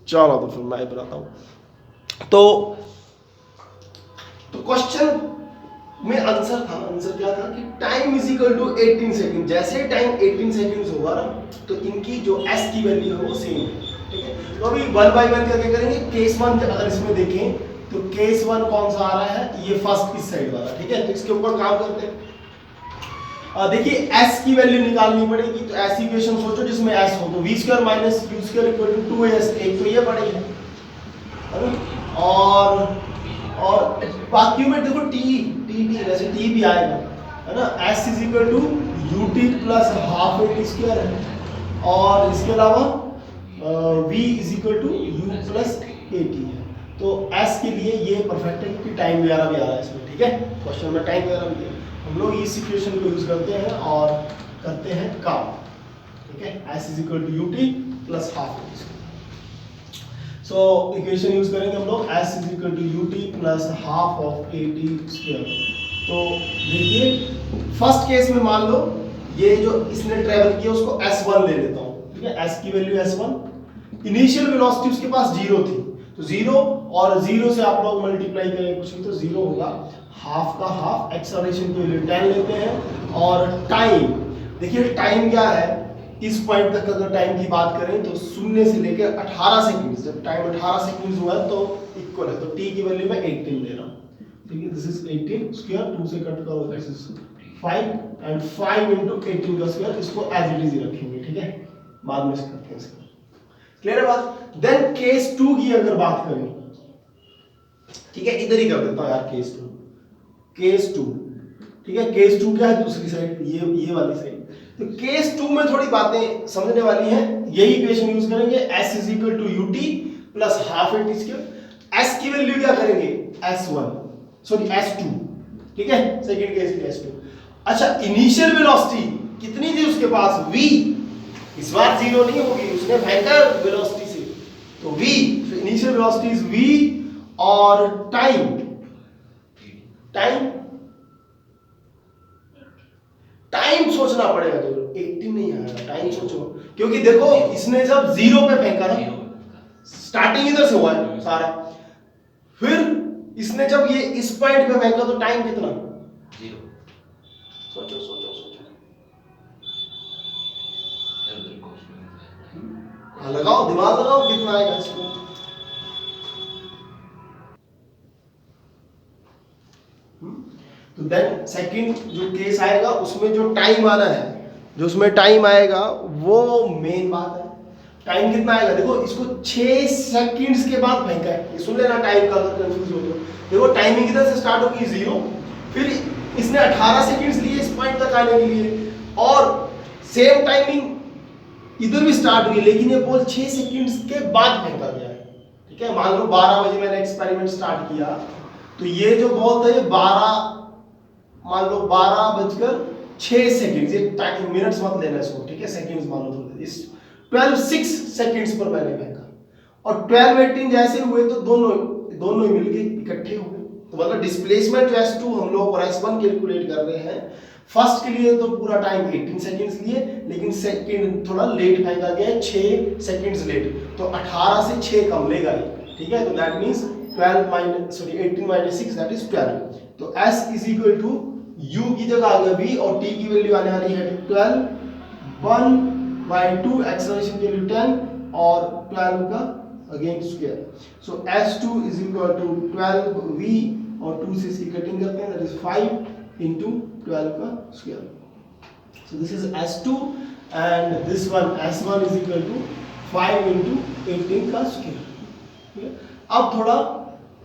चलो तो फिर मैं बनाता हूँ। तो क्वेश्चन में आंसर क्या था कि time is equal to 18 second. जैसे टाइम 18 सेकंड्स होगा ना तो इनकी जो s की वैल्यू है वो सेम है, ठीक है। तो अभी वन बाय वन करके करेंगे। केस वन अगर इसमें देखें तो केस वन कौन सा आ रहा है, ये फर्स्ट इस साइड वाला, ठीक है। तो इसके ऊपर काम करते हैं। देखिए s की वैल्यू निकालनी पड़ेगी, तो ऐसी इक्वेशन सोचो जिसमें s हो, तो v square minus u square equal to 2s। एक तो ये पड़ेगा और बाकी में देखो t वैसे t भी आएगा, है ना। s is equal to ut plus half a square है, और इसके अलावा v is equal to u plus at है। तो s के लिए ये परफेक्ट है क्योंकि टाइम वगैरह भी आ रहा है इसमें, ठीक है। क्वेश्चन में टाइम वगैरह भी है, हम लोग इस इक्वेशन को यूज करते हैं और करते हैं काम, ठीक है। s is equal to ut plus half a square. So equation use करेंगे हम लोग s is equal to ut plus half of at square. तो देखिए फर्स्ट केस में मान लो ये जो इसने ट्रेवल किया उसको s1 ले लेता हूँ, ठीक है। s की वैल्यू s1, इनिशियल वेलोसिटी उसके पास 0 थी, तो 0 और 0 से आप लोग मल्टीप्लाई करें कुछ भी तो 0 होगा, हाफ का हाफ। एक्सेलरेशन के लिए 10 लेते हैं, और टाइम देखिए टाइम क्या है, इस पॉइंट तक अगर टाइम की बात करें तो 0 से लेकर 18 सेकंड, जब टाइम 18 सेकंड हुआ है तो इक्वल है, तो t की वैल्यू मैं 18 ले रहा हूं, ठीक है। दिस इज 18 स्क्वायर, 2 से कट करो, दिस इज 5 एंड 5 into 18 का स्क्वायर, इसको एज इट इज ही रखेंगे, ठीक है। बाद में करते हैं इसको, क्लियर है बात। देन केस 2 की अगर बात करें, ठीक है, इधर ही कर देता हूं यार केस 2, ठीक है। केस 2 क्या है, दूसरी साइड, ये वाली साइड। तो केस 2 में थोड़ी बातें समझने वाली हैं, यही इक्वेशन यूज करेंगे, s is equal to ut plus half at square. s की वैल्यू क्या करेंगे, s1 सॉरी s2, ठीक है। सेकंड केस में s2। अच्छा इनिशियल वेलोसिटी कितनी थी उसके पास, v, इस बार 0 नहीं होगी, उसने वेक्टर वेलोसिटी से, तो v, so initial velocity is v, और टाइम सोचना पड़ेगा, तो 18 नहीं आएगा, टाइम सोचो, क्योंकि देखो इसने जब 0 पे फेंका ना, स्टार्टिंग इधर से हुआ है सारा, फिर इसने जब ये इस पॉइंट पे फेंका तो टाइम कितना, 0। सोचो लगाओ दिमाग लगाओ, कितना आएगा इसको। तो देन सेकंड जो केस आएगा उसमें जो टाइम आना है, जो उसमें टाइम आएगा वो मेन बात है। टाइम कितना आएगा, देखो इसको 6 सेकंड्स के बाद फेंका है, ये सुन लेना टाइम का, अगर कंफ्यूज हो तो। देखो टाइमिंग इधर से स्टार्ट होगी 0, फिर इसने 18 सेकंड्स लिए इस पॉइंट तक आने के लिए, और सेम टाइमिंग इधर भी स्टार्ट हुई, लेकिन ये बॉल 6 सेकंड्स के बाद फेंका गया है, ठीक है। मान लो 12 बजे मैंने एक्सपेरिमेंट स्टार्ट किया, तो ये जो बॉल था ये 12, मान लो 12:06 सेकंड, ये टाइम मिनट्स मत लेना इसको, ठीक है, सेकंड्स मान लो, तो इस 12:06 सेकंड्स पर मैंने फेंका, और 12:18 जैसे हुए तो दोनों ही मिलके इकट्ठे हो गए। तो मतलब डिस्प्लेसमेंट जो s2 हम लोग और s1 कैलकुलेट कर रहे हैं, फर्स्ट के लिए तो पूरा टाइम 18 सेकंड्स लिए, लेकिन सेकंड थोड़ा लेट फेंका गया है, 6 सेकंड्स लेट, तो 18 से 6 कम लेगा ये, ठीक है। तो that means 18 minus 6 that is 12। तो s is equal to u की जगह आ गया v, और t की वैल्यू आने वाली है 12, 1/2, एक्सेलरेशन की वैल्यू 10, और 12 का again square. So s2 is equal to 12v, और 2 से इसकी कटिंग करते हैं, दैट इज 5 into 12 का square. So this is s2, and this one s1 is equal to 5 into 18 का स्क्वायर। अब थोड़ा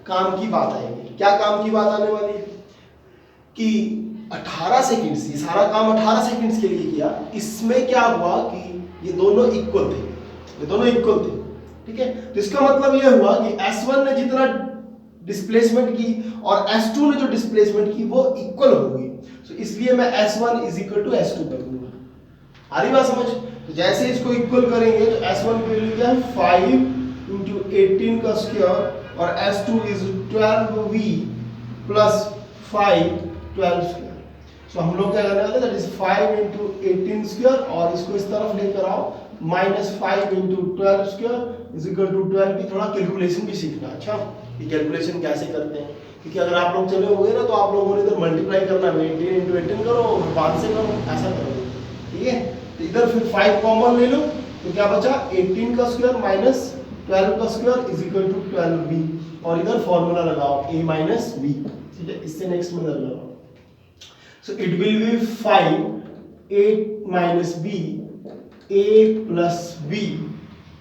काम की बात आएगी, क्या काम की बात आने वाली है कि 18 सेकंड्स, ये सारा काम 18 सेकंड्स के लिए किया, इसमें क्या हुआ कि ये दोनों इक्वल थे, ठीक है। तो इसका मतलब ये हुआ कि s1 ने जितना डिस्प्लेसमेंट की और s2 ने जो डिस्प्लेसमेंट की वो इक्वल होगी, तो इसलिए मैं s1 is equal to s2 कर दूंगा। आ रही बात समझ। तो जैसे इसको इक्वल करेंगे तो s1 की वैल्यू क्या है, 5 into 18 का स्क्वायर, और s2 is 12v plus 5 12 square. सो हम लोग क्या करने वाले, दैट इज 5 into 18 स्क्वायर, और इसको इस तरफ लेकर आओ, -5 into 12 square is equal to 12 की थोड़ा कैलकुलेशन भी सीखना। अच्छा, ये कैलकुलेशन कैसे करते हैं, क्योंकि अगर आप लोग चले होंगे ना तो आप लोगों ने इधर मल्टीप्लाई करना है, 18 into 18 करो और 5 से करो, ऐसा करो, ठीक है। तो इधर फिर 5 कॉमन ले लो, तो क्या बचा, 18 का स्क्वायर माइनस 12 का square is equal to 12b, और इधर फॉर्मूला लगाओ a माइनस b, ठीक है। इससे नेक्स्ट में लगाओ, so it will be 5 8 minus b a plus b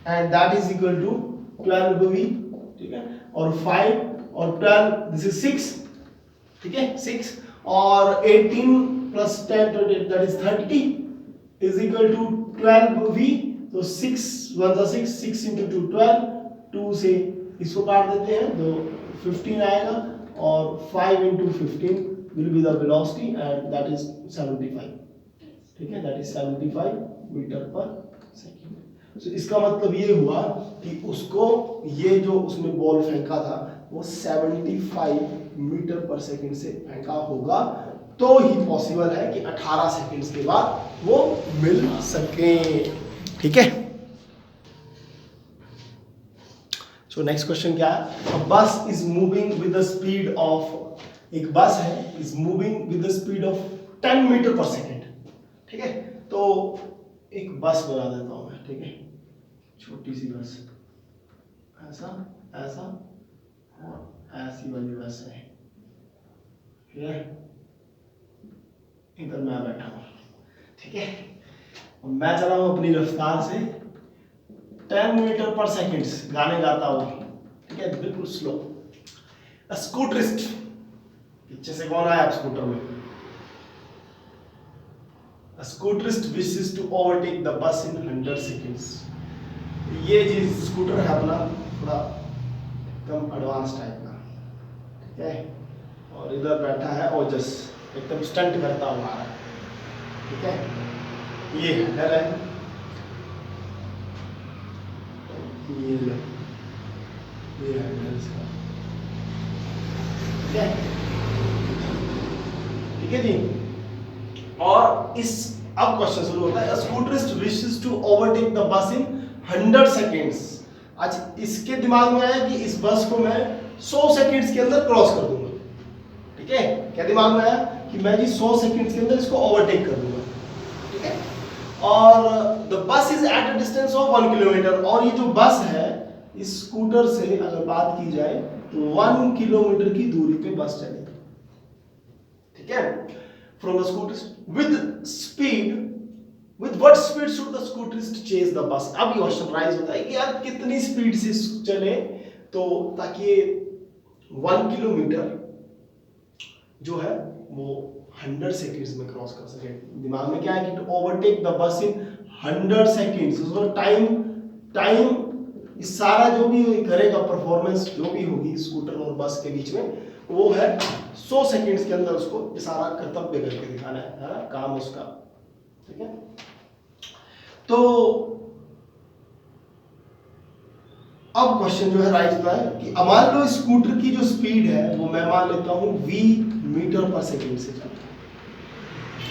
and that is equal to 12b, ठीक है। और 5 और 12 दिस इज 6, ठीक है, 6 और 18 plus 10 that is 30 is equal to 12v, तो 6 1 जा 6, 6 into 2 12, 2 से इसको काट देते हैं तो 15 आएगा, और 5 into 15 will be the velocity and that is 75, ठीक है, that is 75 metre per second. तो इसका मतलब ये हुआ कि उसको ये जो उसने बॉल फेंका था वो 75 मीटर पर सेकंड से फेंका होगा, तो ही पॉसिबल है कि 18 सेकंड्स के बाद वो मिल सके, ठीक है। सो नेक्स्ट क्वेश्चन क्या है, uh bus is moving with the speed of, एक बस है is moving with the speed of 10 metre per second, ठीक है। तो एक बस बना देता हूं मैं, ठीक है, छोटी सी बस, ऐसा ऐसा और ऐसी वाली बस है, ठीक है। इधर मैं बैठा हूं, ठीक है, और मैं चला हूं अपनी रफ्तार से 10 मीटर पर सेकंड, गाने गाता हूं, ठीक है, बिल्कुल स्लो। स्कूटरिस्ट, पीछे से कौन आया स्कूटर में, A scooterist wishes to overtake the bus in 100 seconds. ये जी स्कूटर है अपना, थोड़ा एकदम एडवांस टाइप का, ठीक है, और इधर बैठा है ओजस, एकदम स्टंट करता हुआ आ रहा है, ठीक है। ये हैंडल है, ये हैंडल इसका, ठीक है, ठीक है जी। और इस अब क्वेश्चन शुरू होता है, scooterist wishes to overtake the bus in 100 seconds. आज इसके दिमाग में आया कि इस बस को मैं 100 सेकंड्स के अंदर क्रॉस कर दूंगा, ठीक है। क्या दिमाग में आया कि मैं जी 100 सेकंड्स के अंदर इसको ओवरटेक कर दूंगा, ठीक है। और the bus is at a distance of 1 kilometre, और ये जो बस है इस स्कूटर से अगर बात की जाए तो 1 किलोमीटर की दूरी पे बस चलेगी, ठीक है। From the scooterist with speed, with what speed should the scooterist chase the bus? अब ये क्वेश्चन राइज होता है कि यार कितनी स्पीड से चले तो ताकि 1 किलोमीटर जो है वो 100 सेकंड्स में क्रॉस कर सके। दिमाग में क्या है कि to overtake the bus in 100 seconds, उसका टाइम इस सारा जो भी करेगा परफॉर्मेंस जो भी होगी स्कूटर और बस के बीच में, वो है 100 सेकंड्स के अंदर उसको ये सारा कर्तव्य करके दिखाना है ना, काम उसका, ठीक है। तो अब क्वेश्चन जो है राइज होता है कि मान लो स्कूटर की जो स्पीड है वो मैं मान लेता हूं v मीटर पर सेकंड से चल,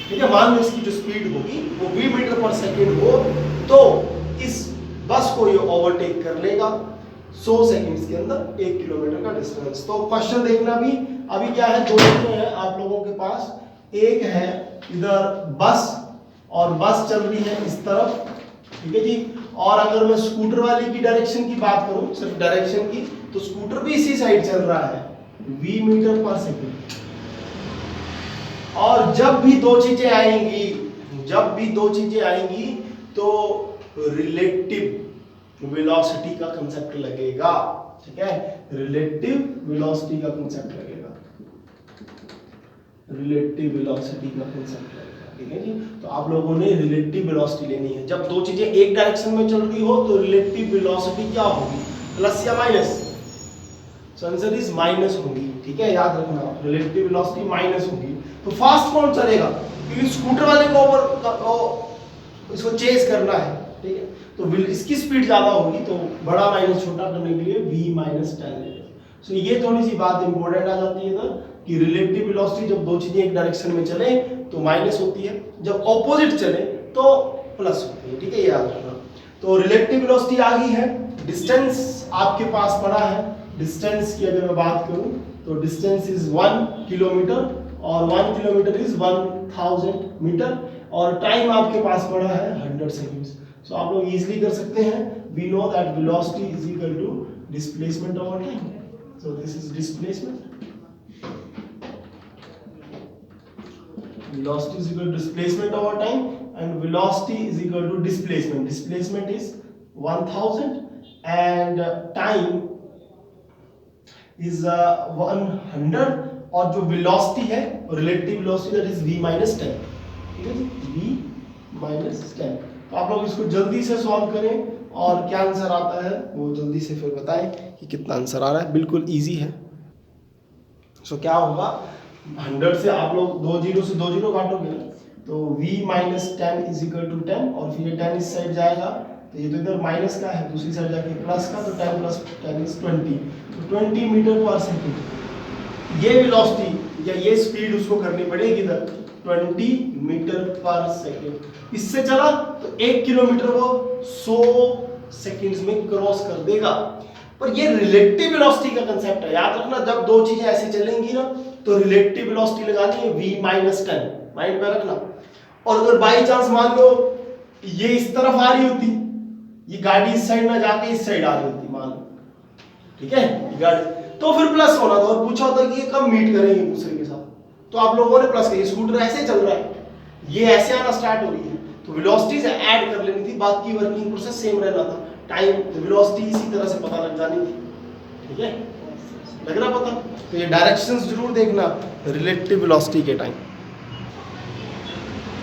ठीक है। मान लो इसकी जो स्पीड होगी वो v मीटर पर सेकंड हो, तो इस बस को ये ओवरटेक कर लेगा 100 सेकंड्स के अंदर 1 किलोमीटर का डिस्टेंस। तो क्वेश्चन देखना भी, अभी क्या है, दो चीजें हैं आप लोगों के पास, एक है इधर बस, और बस चल रही है इस तरफ, ठीक है जी। और अगर मैं स्कूटर वाली की डायरेक्शन की बात करूं, सिर्फ डायरेक्शन की, तो स्कूटर भी इसी साइड चल रहा है v मीटर पर सेकंड। और जब भी दो चीजें आएंगी तो रिलेटिव वेलोसिटी का कांसेप्ट लगेगा, ठीक है। रिलेटिव वेलोसिटी का कांसेप्ट लगेगा, ठीक है जी। तो आप लोगों ने रिलेटिव वेलोसिटी लेनी है। जब दो चीजें एक डायरेक्शन में चल रही हो तो रिलेटिव वेलोसिटी क्या होगी, प्लस या माइनस, आंसर इज माइनस होगी, ठीक है, याद रखना, रिलेटिव वेलोसिटी माइनस होगी। तो फास्ट कौन चलेगा, क्योंकि स्कूटर वाले को इसको चेस करना है, ठीक है। तो इसकी स्पीड ज्यादा होगी, तो बड़ा माइनस छोटा करने के लिए v माइनस 10 लेंगे। सो ये थोड़ी सी बात इंपॉर्टेंट आ जाती है इधर कि रिलेटिव वेलोसिटी जब दो चीजें एक डायरेक्शन में चले तो तो माइनस होती है, जब ऑपोजिट चले तो प्लस होती है, ठीक है, ये याद रखना। तो रिलेटिव वेलोसिटी आ गई है, डिस्टेंस आपके पास पड़ा है, डिस्टेंस की अगर मैं बात करूं तो डिस्टेंस इज 1 किलोमीटर और 1 किलोमीटर इज 1000 मीटर और टाइम आपके पास पड़ा है 100 सेकंड्स। सो आप लोग इजीली कर सकते हैं, we know that velocity is equal to displacement over time. So this is displacement, velocity is equal to displacement over time and velocity is equal to displacement. Displacement is 1000 and time is 100 और जो velocity है relative velocity that is v minus 10, ठीक है जी, v minus 10। तो आप लोग इसको जल्दी से सॉल्व करें और क्या आंसर आता है वो जल्दी से फिर बताएं कि कितना आंसर आ रहा है, बिल्कुल इजी है। सो क्या होगा, 100 से आप लोग 2 जीरो से 2 जीरो काटोगे तो v minus 10 is equal to 10 और फिर ये 10 इस साइड जाएगा तो ये तो इधर माइनस का है, दूसरी साइड जाके प्लस का, तो 10 प्लस 10 इज 20, तो 20 मीटर पर सेकंड। ये वेलोसिटी या ये स्पीड उसको करनी पड़ेगी इधर 20 मीटर पर सेकंड। इससे चला तो 1 किलोमीटर वो 100 सेकंड्स में क्रॉस कर देगा। पर ये रिलेटिव वेलोसिटी का कांसेप्ट है, याद रखना, जब दो चीजें ऐसे चलेंगी ना तो रिलेटिव वेलोसिटी लगानी है v माइनस 10, माइंड में रखना। और अगर बाई चांस मान लो ये इस तरफ आ रही होती, ये गाड़ी इस साइड ना जाके इस साइड आ रही होती मान लो, ठीक है, ये गाड़ी, तो फिर प्लस होना था और पूछा होता कि ये कब मीट करेंगे एक दूसरे के साथ, तो आप लोगों ने प्लस किया। स्कूटर ऐसे चल रहा है, ये ऐसे आना स्टार्ट हो रही है, तो वेलोसिटी से ऐड कर लेनी थी, बाकी वर्किंग प्रोसेस सेम रहना था, टाइम वेलोसिटी इसी तरह से पता लग जानी थी, ठीक है, लग रहा पता। तो ये डायरेक्शंस जरूर देखना रिलेटिव वेलोसिटी के टाइम,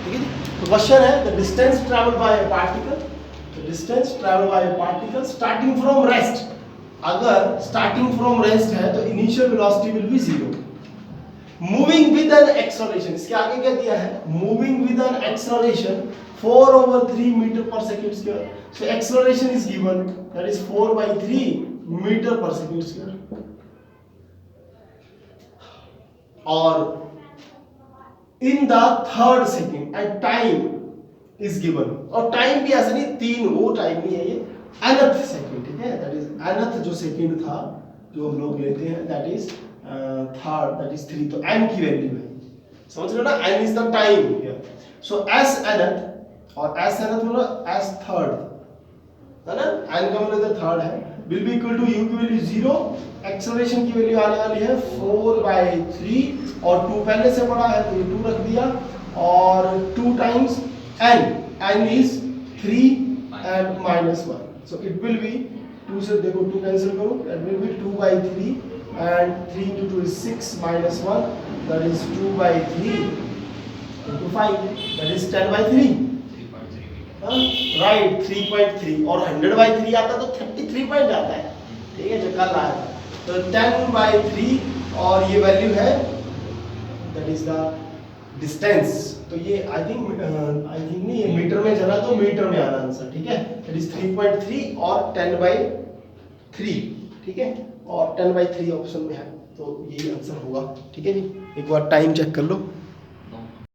ठीक है जी। तो क्वेश्चन है the distance travelled by a particle, the distance travelled by a particle starting from rest, अगर स्टार्टिंग फ्रॉम रेस्ट है तो initial velocity will be 0, moving with an acceleration, इसके आगे क्या दिया है, moving with an acceleration 4/3 metre per second square. So acceleration is given that is 4/3 metre per second square, और in the third second and time is given, और time भी ऐसा नहीं 3 वो टाइम नहीं है, ये nth सेकंड, ठीक है, दैट इज nth जो सेकंड था जो हम लोग लेते हैं that is third, that is 3, तो n की वैल्यू है, समझ रहे हो ना, n is the time here. So s nth और s nth मतलब s थर्ड है ना, n का मतलब इधर थर्ड है, will be equal to u की वैल्यू 0, एक्सेलरेशन की वैल्यू आने वाली है 4/3 और 2 पहले से बड़ा है तो ये 2 रख दिया, और 2 times n is 3 and -1, so it will be 2 से देखो 2 कैंसिल करो, that will be 2/3 and 3 into 2 is 6 minus 1 that is 2/3 into 5 that is 10/3, right 3.3 और 100/3 आता तो 33 पॉइंट आता है, ठीक है, जो कल आया था, तो 10/3 और ये वैल्यू है दैट इज द डिस्टेंस। तो ये आई थिंक नहीं, ये मीटर में चला तो मीटर में आना आंसर, ठीक है, दैट इज 3.3 और 10/3, ठीक है, और 10/3 ऑप्शन में है, तो यही आंसर होगा, ठीक है जी। एक बार टाइम चेक कर लो।